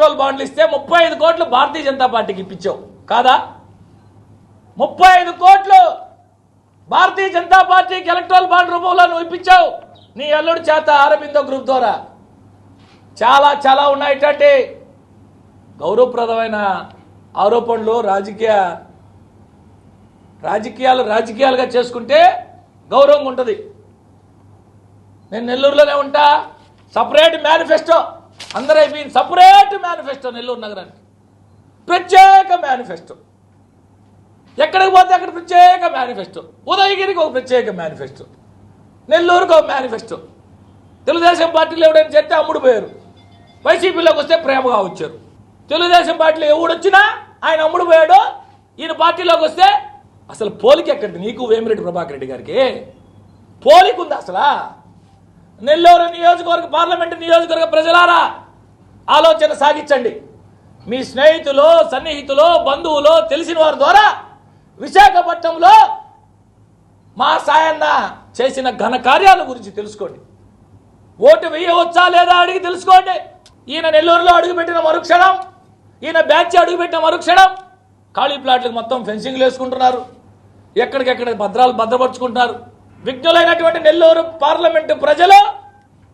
Electoral బాండ్లు ఇస్తే 35 కోట్లు భారతీయ జనతా పార్టీకి ఇప్పించావు కాదా? 35 కోట్లు భారతీయ జనతా పార్టీకి ఎలక్ట్రల్ బాండ్ రూపంలో నువ్వు ఇప్పించావు నీ అల్లుడి చేత అరబిందో గ్రూప్ ద్వారా. చాలా చాలా ఉన్నాయి ఇట్లాంటి గౌరవప్రదమైన ఆరోపణలు. రాజకీయాలుగా చేసుకుంటే గౌరవంగా ఉంటుంది. నేను నెల్లూరులోనే ఉంటా. సపరేట్ మేనిఫెస్టో అందరూ అయిపోయింది. సపరేట్ మేనిఫెస్టో నెల్లూరు నగరానికి ప్రత్యేక మేనిఫెస్టో. ఎక్కడికి పోతే అక్కడ ప్రత్యేక మేనిఫెస్టో. ఉదయగిరికి ఒక ప్రత్యేక మేనిఫెస్టో, నెల్లూరుకు ఒక మేనిఫెస్టో. తెలుగుదేశం పార్టీలో ఎవడైనా చెప్తే అమ్ముడు పోయారు, వైసీపీలోకి వస్తే ప్రేమగా వచ్చారు. తెలుగుదేశం పార్టీలో ఎవడొచ్చినా ఆయన అమ్ముడు పోయాడు, ఈయన పార్టీలోకి వస్తే అసలు పోలిక ఎక్కడిది? నీకు వేమిరెడ్డి ప్రభాకర్ రెడ్డి గారికి పోలిక ఉంది అసలు? నెల్లూరు నియోజకవర్గ పార్లమెంటు నియోజకవర్గ ప్రజలారా ఆలోచన సాగించండి. మీ స్నేహితులు, సన్నిహితులు, బంధువులు, తెలిసిన వారి ద్వారా విశాఖపట్నంలో మా సాయన్న చేసిన ఘన కార్యాల గురించి తెలుసుకోండి. ఓటు వేయవచ్చా లేదా అడిగి తెలుసుకోండి. ఈయన నెల్లూరులో అడుగుపెట్టిన మరుక్షణం, ఈయన బ్యాచ్ అడుగుపెట్టిన మరుక్షణం ఖాళీ ప్లాట్లకు మొత్తం ఫెన్సింగ్లు వేసుకుంటున్నారు, ఎక్కడికెక్కడ భద్రపరుచుకుంటున్నారు. విఘ్నులైనటువంటి నెల్లూరు పార్లమెంటు ప్రజలు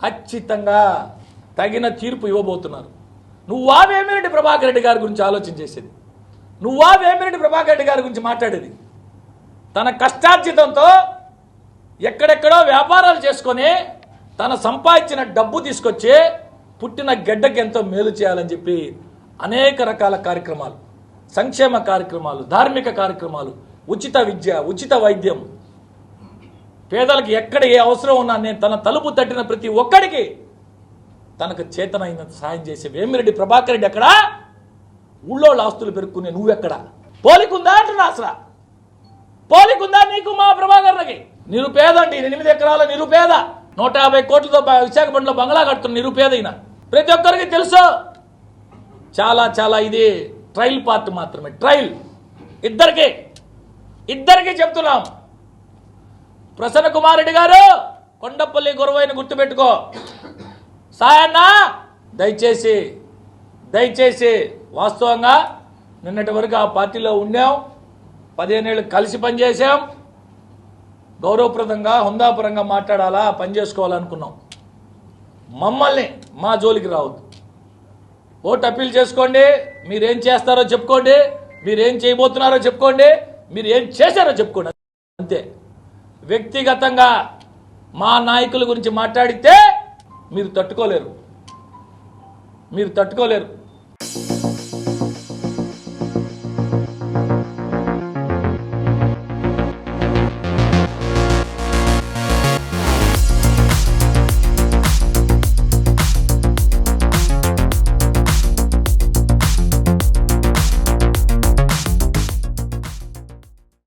ఖచ్చితంగా తగిన తీర్పు ఇవ్వబోతున్నారు. నువ్వా వేమిరెడ్డి ప్రభాకర్ రెడ్డి గారి గురించి ఆలోచన చేసేది? నువ్వా వేమిరెడ్డి ప్రభాకర్ రెడ్డి గారి గురించి మాట్లాడేది? తన కష్టార్జితంతో ఎక్కడెక్కడో వ్యాపారాలు చేసుకొని తన సంపాదించిన డబ్బు తీసుకొచ్చి పుట్టిన గడ్డకి ఎంతో మేలు చేయాలని చెప్పి అనేక రకాల కార్యక్రమాలు, సంక్షేమ కార్యక్రమాలు, ధార్మిక కార్యక్రమాలు, ఉచిత విద్య, ఉచిత వైద్యం, పేదలకు ఎక్కడ ఏ అవసరం ఉన్నా నేను తన తలుపు తట్టిన ప్రతి ఒక్కడికి తనకు చేతనైనంత సాయం చేసే వేమిరెడ్డి ప్రభాకర్ రెడ్డి ఎక్కడా? ఊళ్ళో ఆస్తులు పెరుక్కునే నువ్వెక్కడా? పోలికుందా అంటున్నా. అసలు పోలికుందా నీకు మా ప్రభాకర్కి? నిరుపేద అండి, 8 ఎకరాల నిరుపేద, 150 కోట్లతో విశాఖపట్నంలో బంగ్లా కడుతున్న నిరుపేద అయినా ప్రతి ఒక్కరికి తెలుసు. చాలా చాలా ఇది ట్రయల్ పార్ట్ మాత్రమే, ట్రయల్. ఇద్దరికి చెప్తున్నాం. ప్రసన్న కుమార్ రెడ్డి గారు, కొండపల్లి గురవైన గుర్తుపెట్టుకో. సాయన్న దయచేసి వాస్తవంగా నిన్నటి వరకు ఆ పార్టీలో ఉండాం, 15 ఏళ్ళు కలిసి పనిచేసాం, గౌరవప్రదంగా హుందాపురంగా మాట్లాడాలా, పనిచేసుకోవాలనుకున్నాం. మమ్మల్ని మా జోలికి రావద్దు. ఓటు అప్పీల్ చేసుకోండి, మీరేం చేస్తారో చెప్పుకోండి, మీరేం చేయబోతున్నారో చెప్పుకోండి, మీరు ఏం చేశారో చెప్పుకోండి, అంతే. వ్యక్తిగతంగా మా నాయకుల గురించి మాట్లాడితే మీరు తట్టుకోలేరు.